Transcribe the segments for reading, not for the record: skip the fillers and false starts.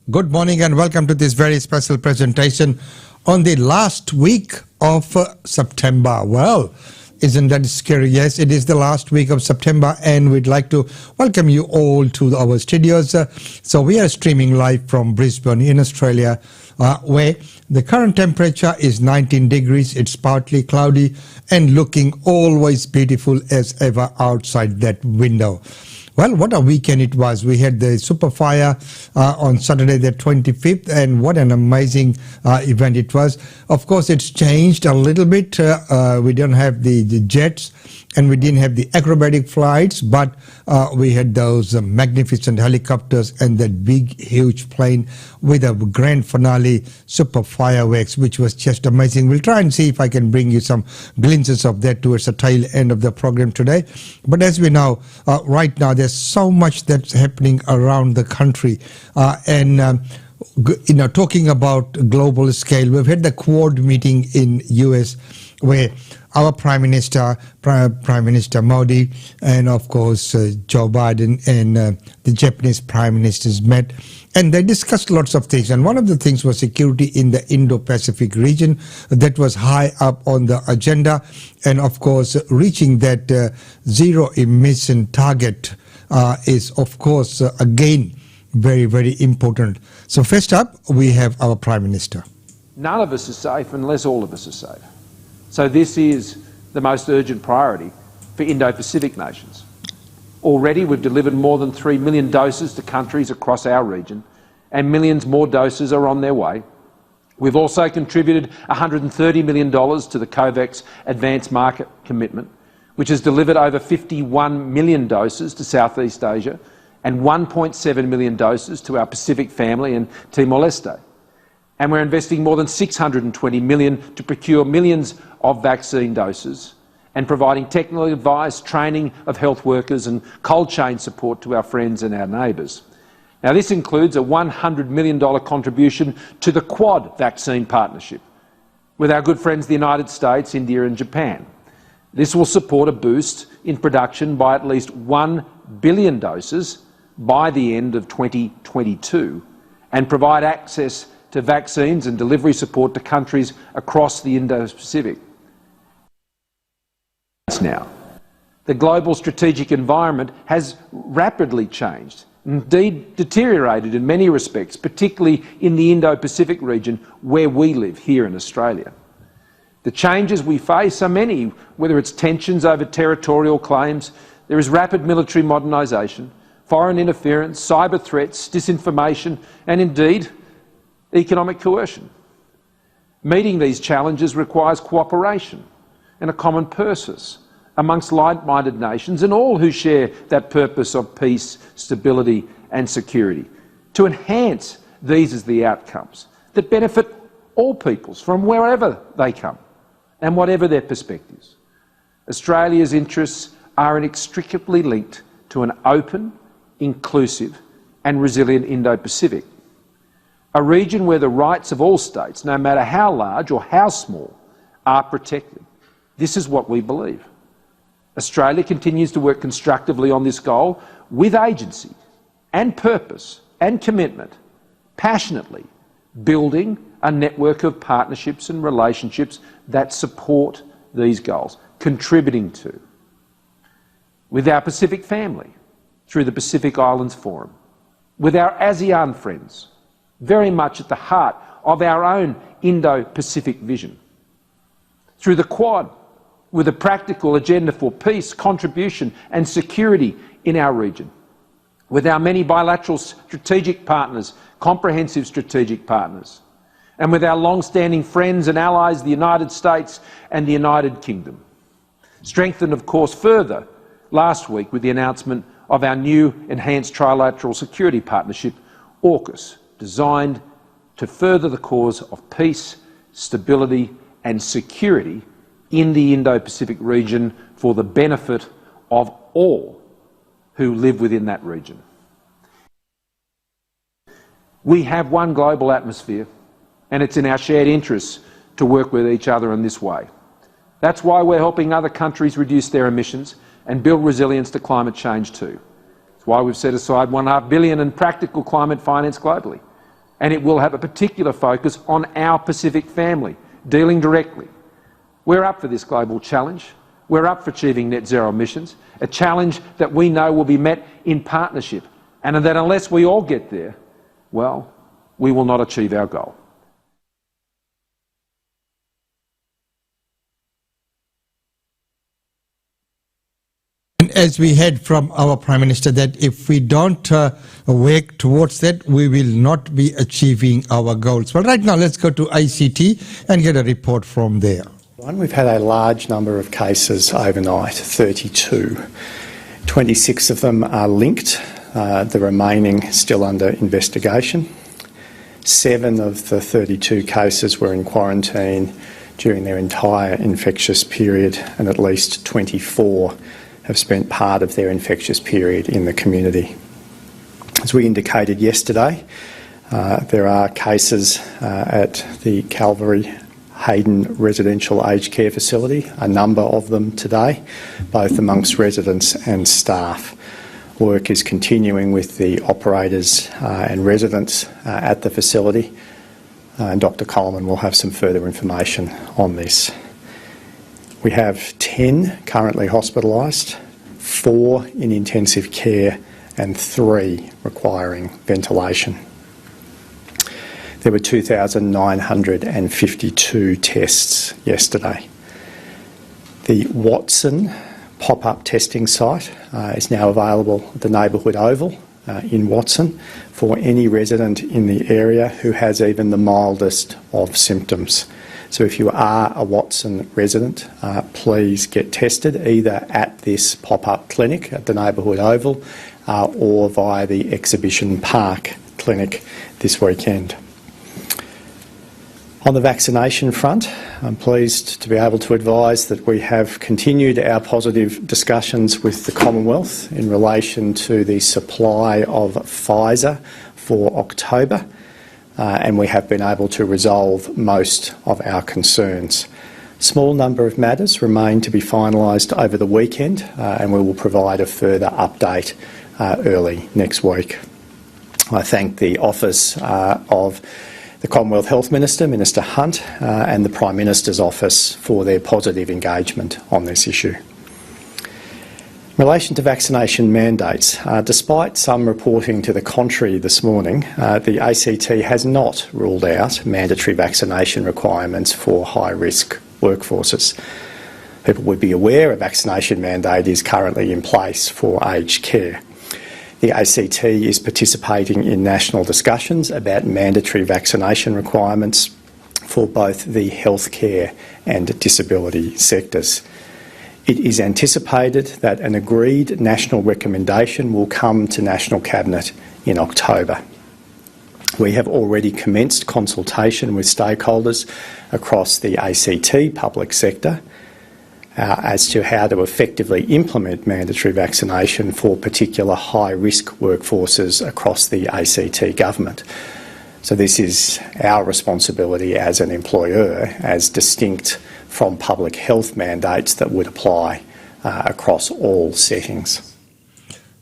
Good morning and welcome to this very special presentation on the last week of September. Well, isn't that scary? Yes, it is the last week of September and we'd like to welcome you all to our studios. So we are streaming live from Brisbane in Australia, where the current temperature is 19 degrees. It's partly cloudy and looking always beautiful as ever outside that window. Well, what a weekend it was. We had the Superfire on Saturday the 25th, and what an amazing event it was. Of course, it's changed a little bit. We don't have the jets and we didn't have the acrobatic flights, but we had those magnificent helicopters and that big, huge plane with a grand finale super fireworks, which was just amazing. We'll try and see if I can bring you some glimpses of that towards the tail end of the program today. But as we know, right now, there's so much that's happening around the country. Talking about global scale, we've had the Quad meeting in US where our Prime Minister Modi, and of course Joe Biden and the Japanese Prime Ministers met, and they discussed lots of things. And one of the things was security in the Indo-Pacific region. That was high up on the agenda, and of course reaching that zero emission target is of course again very, very important. So first up, we have our Prime Minister. None of us are safe unless all of us are safe. So this is the most urgent priority for Indo-Pacific nations. Already we've delivered more than 3 million doses to countries across our region, and millions more doses are on their way. We've also contributed $130 million to the COVAX Advanced Market Commitment, which has delivered over 51 million doses to Southeast Asia and 1.7 million doses to our Pacific family and Timor-Leste. And we're investing more than $620 million to procure millions of vaccine doses and providing technical advice, training of health workers and cold chain support to our friends and our neighbours. Now, this includes a $100 million contribution to the Quad vaccine partnership with our good friends the United States, India and Japan. This will support a boost in production by at least 1 billion doses by the end of 2022 and provide access to vaccines and delivery support to countries across the Indo-Pacific. Now, the global strategic environment has rapidly changed, indeed deteriorated in many respects, particularly in the Indo-Pacific region where we live here in Australia. The changes we face are many, whether it's tensions over territorial claims, there is rapid military modernisation, foreign interference, cyber threats, disinformation, and indeed economic coercion. Meeting these challenges requires cooperation and a common purpose amongst like-minded nations and all who share that purpose of peace, stability and security, to enhance these as the outcomes that benefit all peoples from wherever they come and whatever their perspectives. Australia's interests are inextricably linked to an open, inclusive and resilient Indo-Pacific, a region where the rights of all states, no matter how large or how small, are protected. This is what we believe. Australia continues to work constructively on this goal with agency and purpose and commitment, passionately building a network of partnerships and relationships that support these goals, contributing to, with our Pacific family through the Pacific Islands Forum, with our ASEAN friends, very much at the heart of our own Indo-Pacific vision, through the Quad, with a practical agenda for peace, contribution and security in our region, with our many bilateral strategic partners, comprehensive strategic partners, and with our long-standing friends and allies, the United States and the United Kingdom. Strengthened, of course, further last week with the announcement of our new enhanced trilateral security partnership, AUKUS, designed to further the cause of peace, stability and security in the Indo-Pacific region for the benefit of all who live within that region. We have one global atmosphere, and it's in our shared interests to work with each other in this way. That's why we're helping other countries reduce their emissions and build resilience to climate change too. It's why we've set aside $1.5 billion in practical climate finance globally, and it will have a particular focus on our Pacific family, dealing directly. We're up for this global challenge. We're up for achieving net zero emissions, a challenge that we know will be met in partnership, and that unless we all get there, well, we will not achieve our goal. And as we heard from our Prime Minister that if we don't work towards that, we will not be achieving our goals. Well, right now, let's go to ICT and get a report from there. We've had a large number of cases overnight, 32. 26 of them are linked, the remaining still under investigation. 7 of the 32 cases were in quarantine during their entire infectious period, and at least 24 have spent part of their infectious period in the community. As we indicated yesterday, there are cases at the Calvary Hayden Residential Aged Care Facility, a number of them today, both amongst residents and staff. Work is continuing with the operators and residents at the facility, and Dr Coleman will have some further information on this. We have 10 currently hospitalised, 4 in intensive care and 3 requiring ventilation. There were 2,952 tests yesterday. The Watson pop-up testing site is now available at the Neighbourhood Oval in Watson for any resident in the area who has even the mildest of symptoms. So if you are a Watson resident, please get tested either at this pop-up clinic at the Neighbourhood Oval or via the Exhibition Park clinic this weekend. On the vaccination front, I'm pleased to be able to advise that we have continued our positive discussions with the Commonwealth in relation to the supply of Pfizer for October, and we have been able to resolve most of our concerns. A small number of matters remain to be finalised over the weekend, and we will provide a further update early next week. I thank the Office of the Commonwealth Health Minister, Minister Hunt, and the Prime Minister's Office for their positive engagement on this issue. In relation to vaccination mandates, despite some reporting to the contrary this morning, the ACT has not ruled out mandatory vaccination requirements for high-risk workforces. People would be aware a vaccination mandate is currently in place for aged care. The ACT is participating in national discussions about mandatory vaccination requirements for both the healthcare and disability sectors. It is anticipated that an agreed national recommendation will come to National Cabinet in October. We have already commenced consultation with stakeholders across the ACT public sector as to how to effectively implement mandatory vaccination for particular high-risk workforces across the ACT government. So this is our responsibility as an employer, as distinct from public health mandates that would apply across all settings.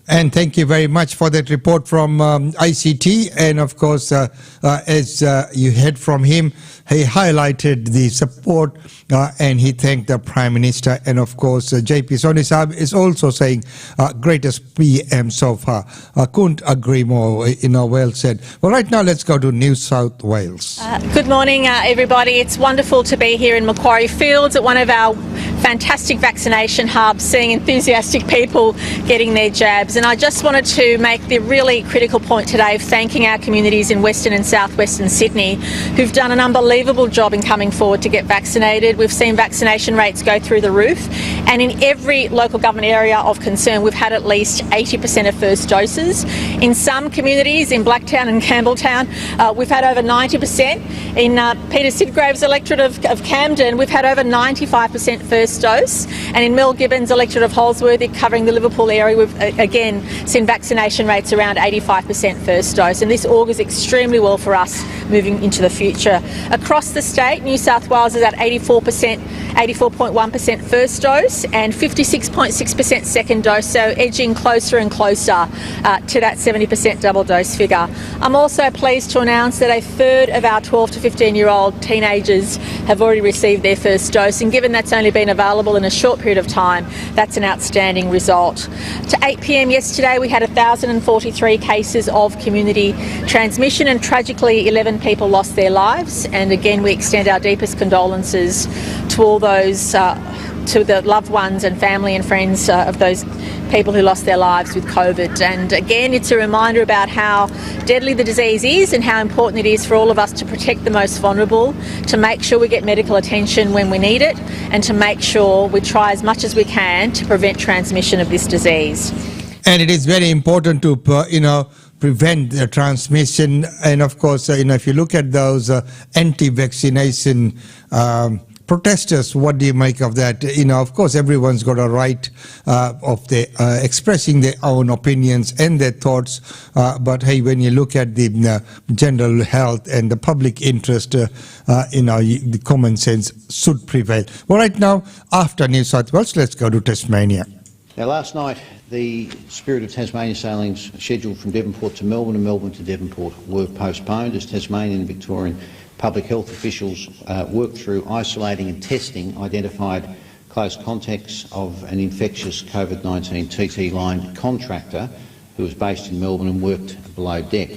And thank you very much for that report from ICT. And of course, as you heard from him, he highlighted the support and he thanked the Prime Minister. And of course, JP Soni Saab is also saying greatest PM so far. Couldn't agree more, well said. Well, right now, let's go to New South Wales. Good morning, everybody. It's wonderful to be here in Macquarie Fields at one of our fantastic vaccination hubs, seeing enthusiastic people getting their jabs. And I just wanted to make the really critical point today of thanking our communities in Western and Southwestern Sydney who've done an unbelievable job in coming forward to get vaccinated. We've seen vaccination rates go through the roof, and in every local government area of concern we've had at least 80% of first doses. In some communities, in Blacktown and Campbelltown, we've had over 90%. In Peter Sidgrave's electorate of Camden, we've had over 95% first dose, and in Mel Gibbons' electorate of Holsworthy, covering the Liverpool area, we've again seen vaccination rates around 85% first dose, and this augurs extremely well for us moving into the future. Across the state, New South Wales is at 84% 84.1% first dose and 56.6% second dose, so edging closer and closer to that 70% double dose figure. I'm also pleased to announce that a third of our 12 to 15-year-old teenagers have already received their first dose, and given that's only been available in a short period of time, that's an outstanding result. To 8 p.m. yesterday, we had 1,043 cases of community transmission, and tragically 11 people lost their lives. And again, we extend our deepest condolences to all those, to the loved ones and family and friends of those people who lost their lives with COVID. And again, it's a reminder about how deadly the disease is and how important it is for all of us to protect the most vulnerable, to make sure we get medical attention when we need it, and to make sure we try as much as we can to prevent transmission of this disease. And it is very important to, prevent the transmission. And of course, if you look at those anti-vaccination protesters, what do you make of that? Of course, everyone's got a right of expressing their own opinions and their thoughts. But hey, when you look at the general health and the public interest, the common sense should prevail. Well, right now, after New South Wales, let's go to Tasmania. Now, last night, the Spirit of Tasmania sailings scheduled from Devonport to Melbourne and Melbourne to Devonport were postponed as Tasmanian and Victorian public health officials worked through isolating and testing identified close contacts of an infectious COVID-19 TT line contractor who was based in Melbourne and worked below deck.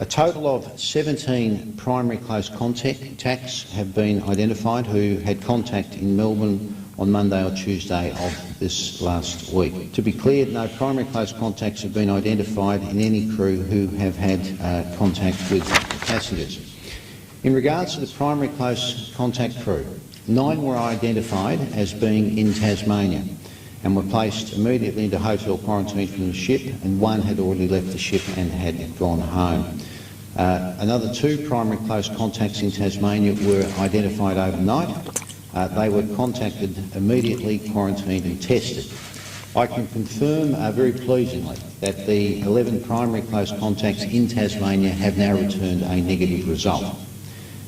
A total of 17 primary close contacts have been identified who had contact in Melbourne on Monday or Tuesday of this last week. To be clear, no primary close contacts have been identified in any crew who have had contact with passengers. In regards to the primary close contact crew, 9 were identified as being in Tasmania and were placed immediately into hotel quarantine from the ship, and 1 had already left the ship and had gone home. Another 2 primary close contacts in Tasmania were identified overnight. They were contacted immediately, quarantined and tested. I can confirm very pleasingly that the 11 primary close contacts in Tasmania have now returned a negative result.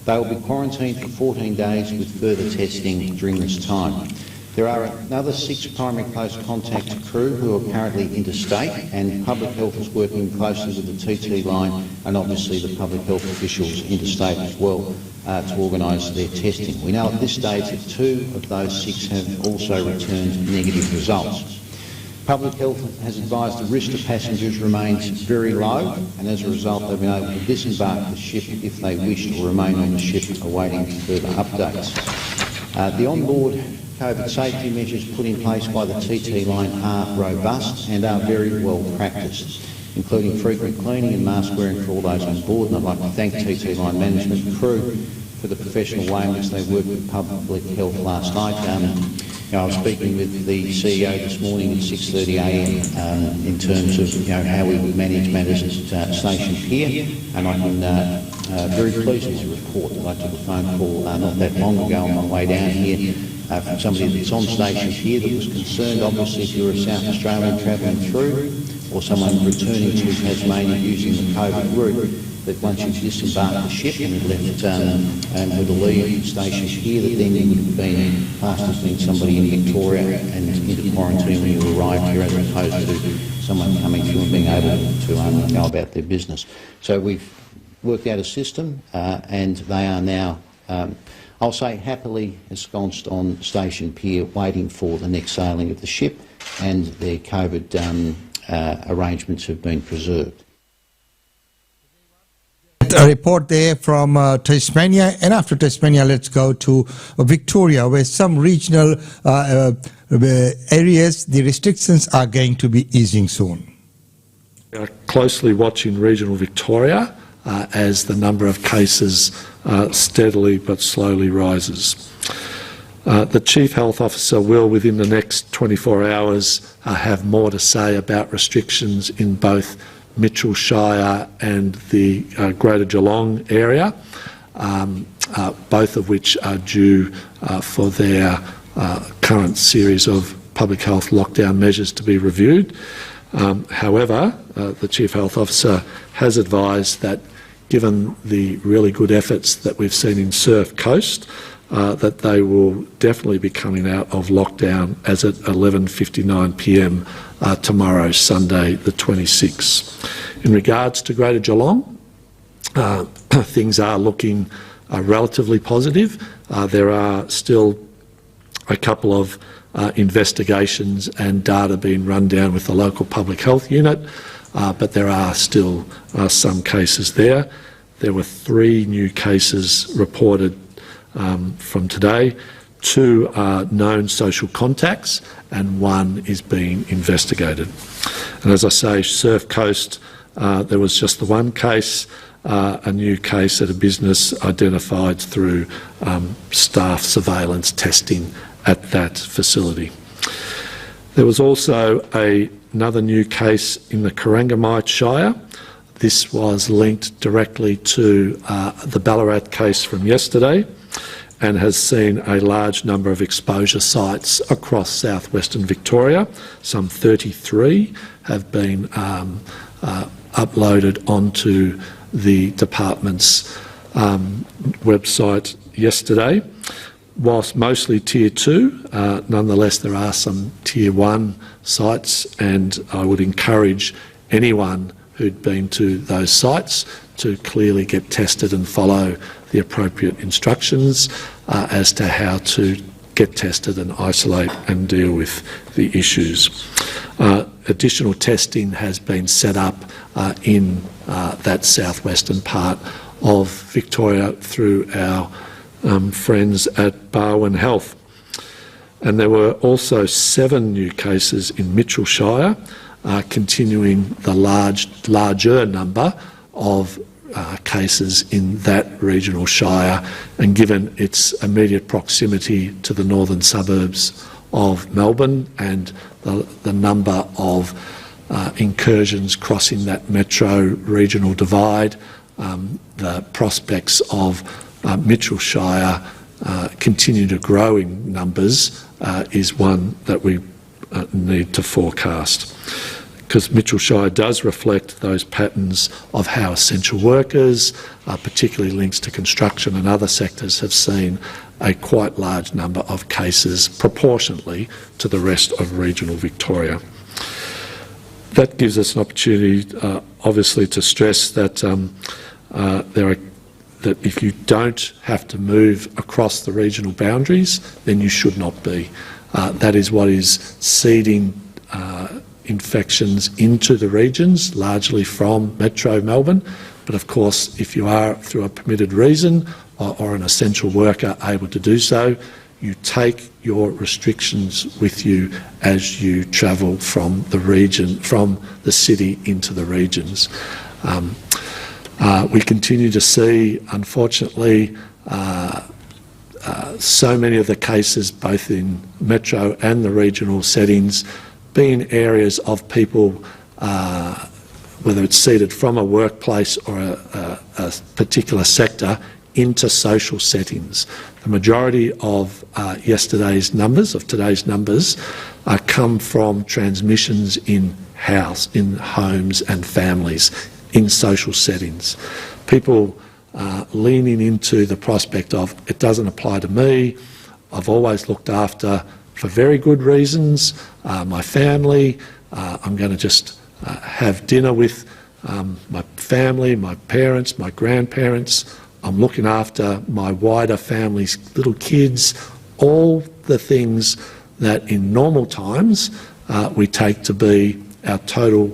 They will be quarantined for 14 days with further testing during this time. There are another 6 primary close contact crew who are currently interstate, and public health is working closely with the TT line and obviously the public health officials interstate as well to organise their testing. We know at this stage that 2 of those 6 have also returned negative results. Public health has advised the risk to passengers remains very low, and as a result they've been able to disembark the ship if they wish or remain on the ship awaiting further updates. The onboard COVID safety measures put in place by the TT line are robust and are very well practiced, including frequent cleaning and mask wearing for all those on board. And I'd like to thank TT line management and crew for the professional way in which they worked with public health last night. I was speaking with the CEO this morning at 6:30 a.m. In terms of how we would manage matters at Station Pier, and I can very pleased to report that I took a phone call not that long ago on my way down here from somebody that's on Station Pier that was concerned, obviously, if you're a South Australian travelling through or someone returning to Tasmania using the COVID route, that once you've disembarked the ship and left and were to leave Station Pier, that then you would have been classed as being somebody in Victoria and into quarantine when you arrived here, as opposed to someone coming through and being able to go about their business. So we've worked out a system and they are now, I'll say, happily ensconced on Station Pier waiting for the next sailing of the ship, and their COVID arrangements have been preserved. A report there from Tasmania, and after Tasmania let's go to Victoria, where some regional areas the restrictions are going to be easing soon. We are closely watching regional Victoria as the number of cases steadily but slowly rises. The Chief Health Officer will, within the next 24 hours, have more to say about restrictions in both Mitchell Shire and the Greater Geelong area, both of which are due for their current series of public health lockdown measures to be reviewed. However, the Chief Health Officer has advised that given the really good efforts that we've seen in Surf Coast, that they will definitely be coming out of lockdown as at 11:59 p.m. Tomorrow, Sunday the 26th. In regards to Greater Geelong, things are looking relatively positive. There are still a couple of investigations and data being run down with the local public health unit, but there are still some cases there. There were 3 new cases reported from today. 2 are known social contacts and 1 is being investigated. And as I say, Surf Coast, there was just the 1 case, a new case at a business identified through staff surveillance testing at that facility. There was also another new case in the Corangamite Shire. This was linked directly to the Ballarat case from yesterday and has seen a large number of exposure sites across southwestern Victoria. Some 33 have been uploaded onto the department's website yesterday. Whilst mostly Tier 2, nonetheless there are some Tier 1 sites, and I would encourage anyone who'd been to those sites to clearly get tested and follow the appropriate instructions as to how to get tested and isolate and deal with the issues. Additional testing has been set up in that southwestern part of Victoria through our friends at Barwon Health. And there were also 7 new cases in Mitchell Shire, continuing the larger number of cases in that regional shire, and given its immediate proximity to the northern suburbs of Melbourne and the number of incursions crossing that metro regional divide, the prospects of Mitchell Shire continue to grow in numbers is one that we need to forecast, because Mitchell Shire does reflect those patterns of how essential workers, particularly links to construction and other sectors, have seen a quite large number of cases proportionately to the rest of regional Victoria. That gives us an opportunity, obviously, to stress that that if you don't have to move across the regional boundaries, then you should not be. That is what is seeding infections into the regions, largely from Metro Melbourne. But of course, if you are, through a permitted reason or an essential worker, able to do so, you take your restrictions with you as you travel from the region, from the city into the regions. We continue to see, unfortunately, so many of the cases, both in metro and the regional settings, being areas of people, whether it's seeded from a workplace or a particular sector, into social settings. The majority of today's numbers, come from transmissions in homes and families, in social settings. People leaning into the prospect of, it doesn't apply to me, I've always looked after, for very good reasons, my family, I'm going to just have dinner with my family, my parents, my grandparents, I'm looking after my wider family's little kids, all the things that in normal times we take to be our total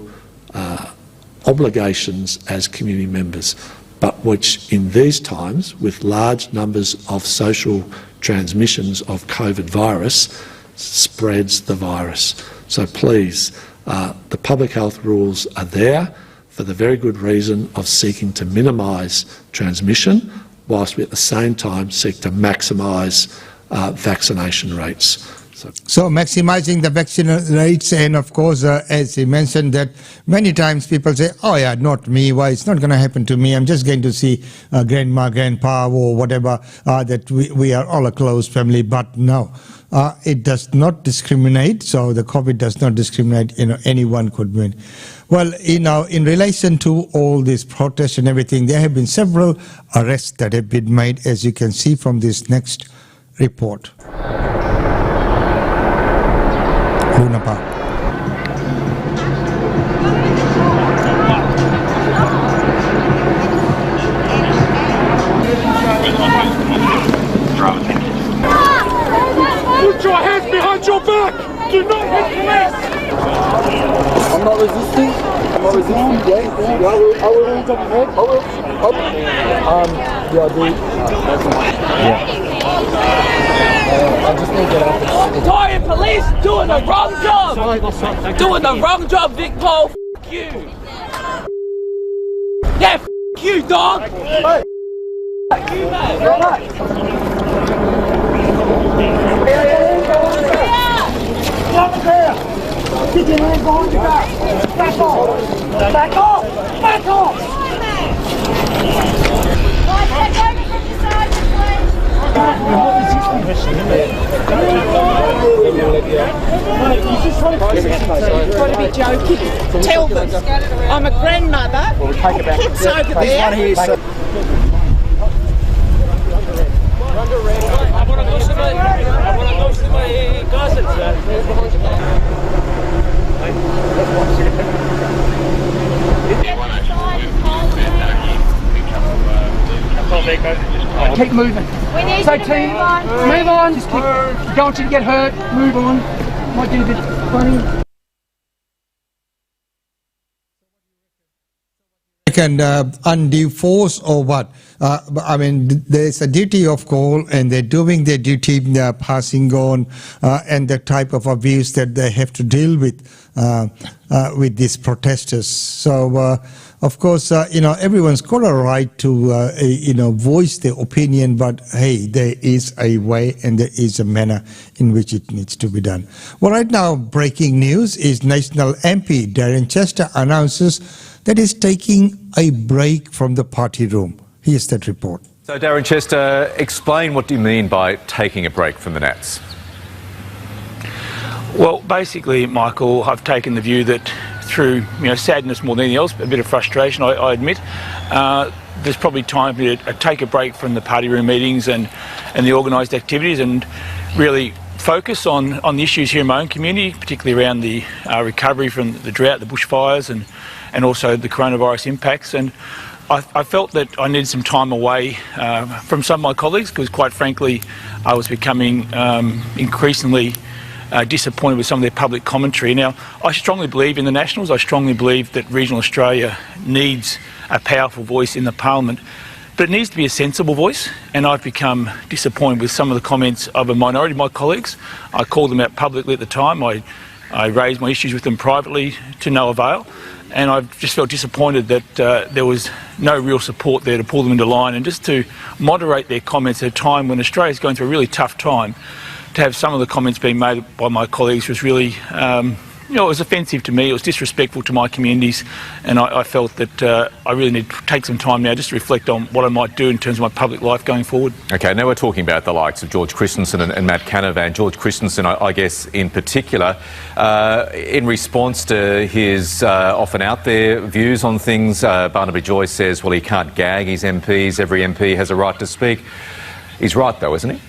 obligations as community members, but which in these times, with large numbers of social transmissions of COVID virus, spreads the virus. So please, the public health rules are there for the very good reason of seeking to minimise transmission, whilst we at the same time seek to maximise vaccination rates. So maximising the vaccination rates, and of course, as he mentioned, that many times people say, oh yeah, not me, why, it's not going to happen to me, I'm just going to see grandma, grandpa or whatever, that we are all a close family. But no, it does not discriminate, so the COVID does not discriminate, anyone could win. Well, in relation to all this protest and everything, there have been several arrests that have been made, as you can see from this next report. Luna Park. Put your hands behind your back! Do not hit police! I'm not resisting. I'm not resisting. Yeah. I will on top of head. I will. Yeah, I do. I just need to get out. Victorian police doing the wrong job! Doing the wrong job, Vic Paul. F you! Yeah, f you, dog! Hey. F you, mate! Keep your hands behind your back! Back off! Back off! Back off! Trying to be joking. Tell them I'm a grandmother. Kids over there. I want to go see my cousins. Keep moving. We need So you to team, move on. move on. Just keep. Don't want you to get hurt. Move on. Might get a bit funny. And undue force or what? I mean, there's a duty of call, and they're doing their duty, passing on, and the type of abuse that they have to deal with these protesters. So, of course, everyone's got a right to, voice their opinion, but hey, there is a way and there is a manner in which it needs to be done. Well, right now, breaking news is National MP Darren Chester announces that is taking a break from the party room. Here's that report. So, Darren Chester, explain what do you mean by taking a break from the Nats? Well, basically, Michael, I've taken the view that through sadness more than anything else, a bit of frustration, I admit, there's probably time for me to take a break from the party room meetings and the organised activities and really focus on the issues here in my own community, particularly around the recovery from the drought, the bushfires and also the coronavirus impacts. And I felt that I needed some time away from some of my colleagues because, quite frankly, I was becoming increasingly disappointed with some of their public commentary. Now, I strongly believe in the Nationals. I strongly believe that regional Australia needs a powerful voice in the Parliament, but it needs to be a sensible voice, and I've become disappointed with some of the comments of a minority of my colleagues. I called them out publicly at the time. I raised my issues with them privately to no avail, and I've just felt disappointed that there was no real support there to pull them into line and just to moderate their comments at a time when Australia's going through a really tough time. To have some of the comments being made by my colleagues was really, it was offensive to me, it was disrespectful to my communities, and I felt that I really need to take some time now just to reflect on what I might do in terms of my public life going forward. OK, now we're talking about the likes of George Christensen and Matt Canavan. George Christensen, I guess, in particular, in response to his often out there views on things, Barnaby Joyce says, well, he can't gag his MPs, every MP has a right to speak. He's right, though, isn't he?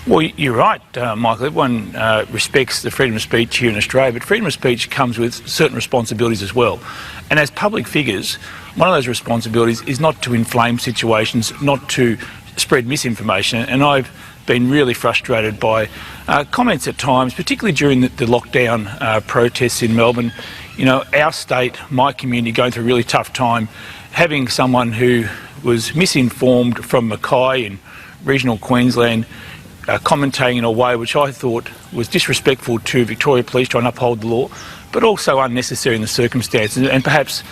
Well, you're right, Michael. Everyone respects the freedom of speech here in Australia, but freedom of speech comes with certain responsibilities as well. And as public figures, one of those responsibilities is not to inflame situations, not to spread misinformation. And I've been really frustrated by comments at times, particularly during the lockdown protests in Melbourne. Our state, my community, going through a really tough time, having someone who was misinformed from Mackay in regional Queensland commentating in a way which I thought was disrespectful to Victoria Police trying to uphold the law, but also unnecessary in the circumstances, and perhaps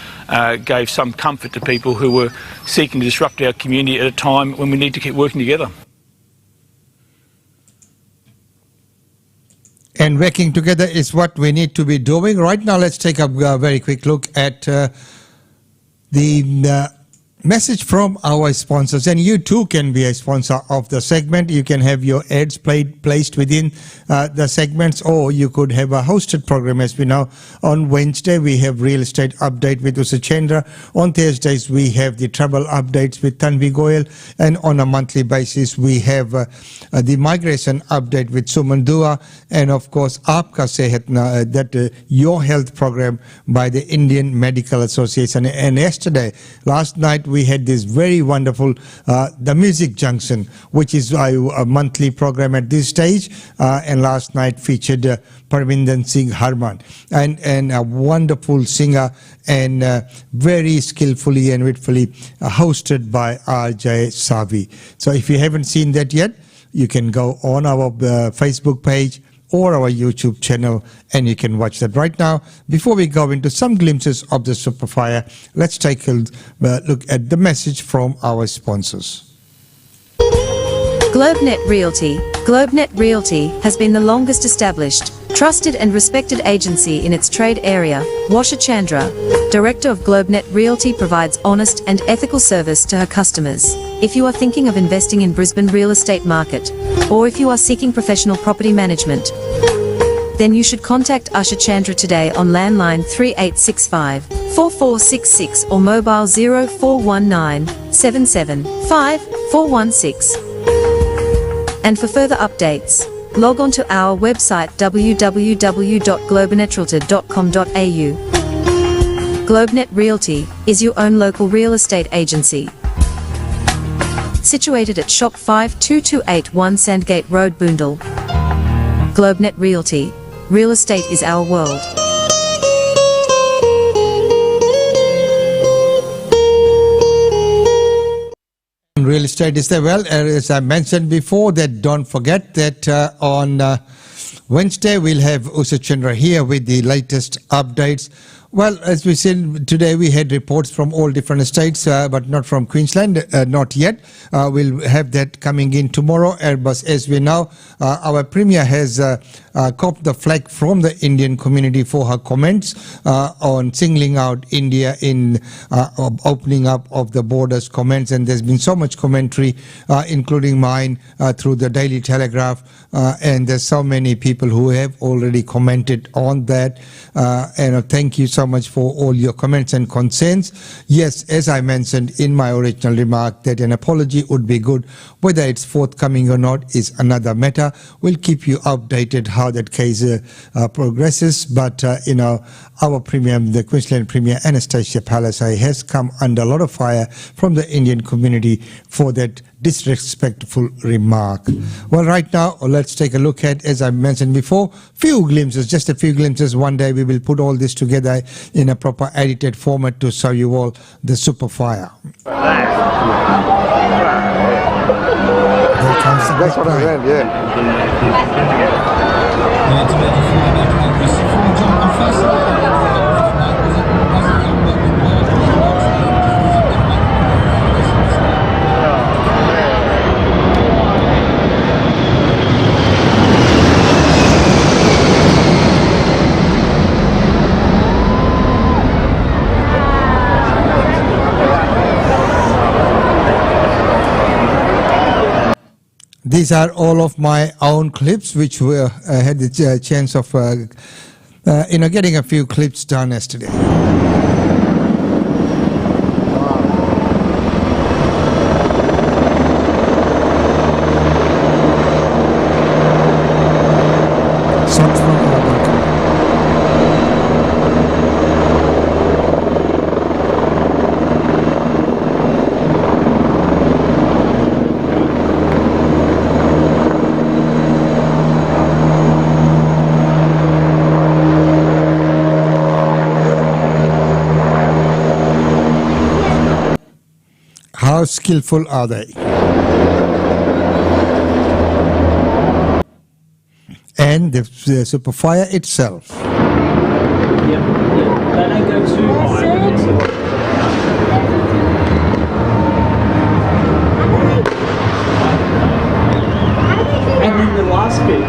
gave some comfort to people who were seeking to disrupt our community at a time when we need to keep working together. And working together is what we need to be doing. Right now, let's take a very quick look at the message from our sponsors, and you too can be a sponsor of the segment. You can have your ads placed within the segments, or you could have a hosted program. As we know, on Wednesday we have real estate update with Usha Chandra. On Thursdays we have the travel updates with Tanvi Goyal, and on a monthly basis we have the migration update with Suman Dua, and of course Aapka Sehat, that your health program by the Indian Medical Association. And last night we had this very wonderful The Music Junction, which is a monthly program at this stage, and last night featured Parvinder Singh Harman, and a wonderful singer, and very skillfully and witfully hosted by RJ Savi. So if you haven't seen that yet, you can go on our Facebook page or our YouTube channel, and you can watch that right now. Before we go into some glimpses of the Superfire, let's take a look at the message from our sponsors. GlobeNet Realty. GlobeNet Realty has been the longest established, trusted and respected agency in its trade area. Washa Chandra, Director of GlobeNet Realty, provides honest and ethical service to her customers. If you are thinking of investing in Brisbane real estate market, or if you are seeking professional property management, then you should contact Usha Chandra today on landline 3865 4466 or mobile 0419 775 416. And for further updates, log on to our website www.globenetralty.com.au. GlobeNet Realty is your own local real estate agency. Situated at Shop 52281 Sandgate Road, Boondall. GlobeNet Realty. Real estate is our world. Real estate is there. Well, as I mentioned before, that don't forget that on Wednesday we'll have Usha Chandra here with the latest updates. Well, as we said, today we had reports from all different states, but not from Queensland, not yet. We'll have that coming in tomorrow. But as we know, our Premier has copped the flag from the Indian community for her comments on singling out India in opening up of the borders comments. And there's been so much commentary, including mine, through the Daily Telegraph. And there's so many people who have already commented on that. And thank you so much for all your comments and concerns. Yes, as I mentioned in my original remark, that an apology would be good. Whether it's forthcoming or not is another matter. We'll keep you updated how that case progresses. But, our Premier, the Queensland Premier Anastasia Palaszczuk, has come under a lot of fire from the Indian community for that disrespectful remark. Well, right now, let's take a look at, as I mentioned before, just a few glimpses. One day we will put all this together in a proper edited format to show you all the Superfire. That's what I meant, yeah. These are all of my own clips, which had the chance of getting a few clips done yesterday. Shots from our balcony. How skillful are they? And the Superfire itself. They don't go too high. And then the last bit,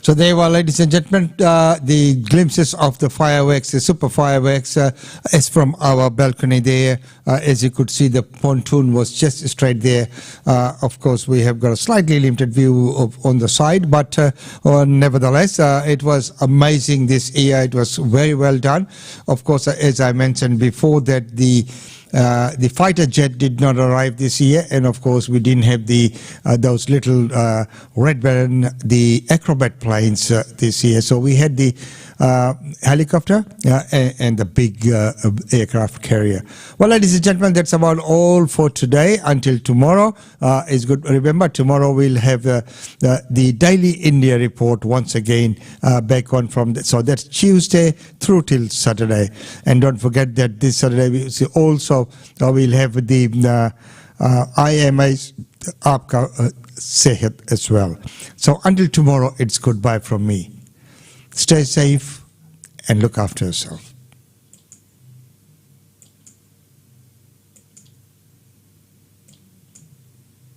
So there were, ladies and gentlemen, the glimpses of the fireworks, the super fireworks, is from our balcony there. As you could see, the pontoon was just straight there. Of course, we have got a slightly limited view on the side, but nevertheless, it was amazing this year. It was very well done. Of course, as I mentioned before, that the fighter jet did not arrive this year, and of course we didn't have the those little Red Baron, the Acrobat planes this year. So we had the helicopter and the big aircraft carrier. Well, ladies and gentlemen, that's about all for today. Until tomorrow, it's good. Remember, tomorrow we'll have the Daily India report once again back on from so that's Tuesday through till Saturday. And don't forget that this Saturday we also we'll have the IMA's Aapka Sehat as well. So until tomorrow, it's goodbye from me. Stay safe and look after yourself.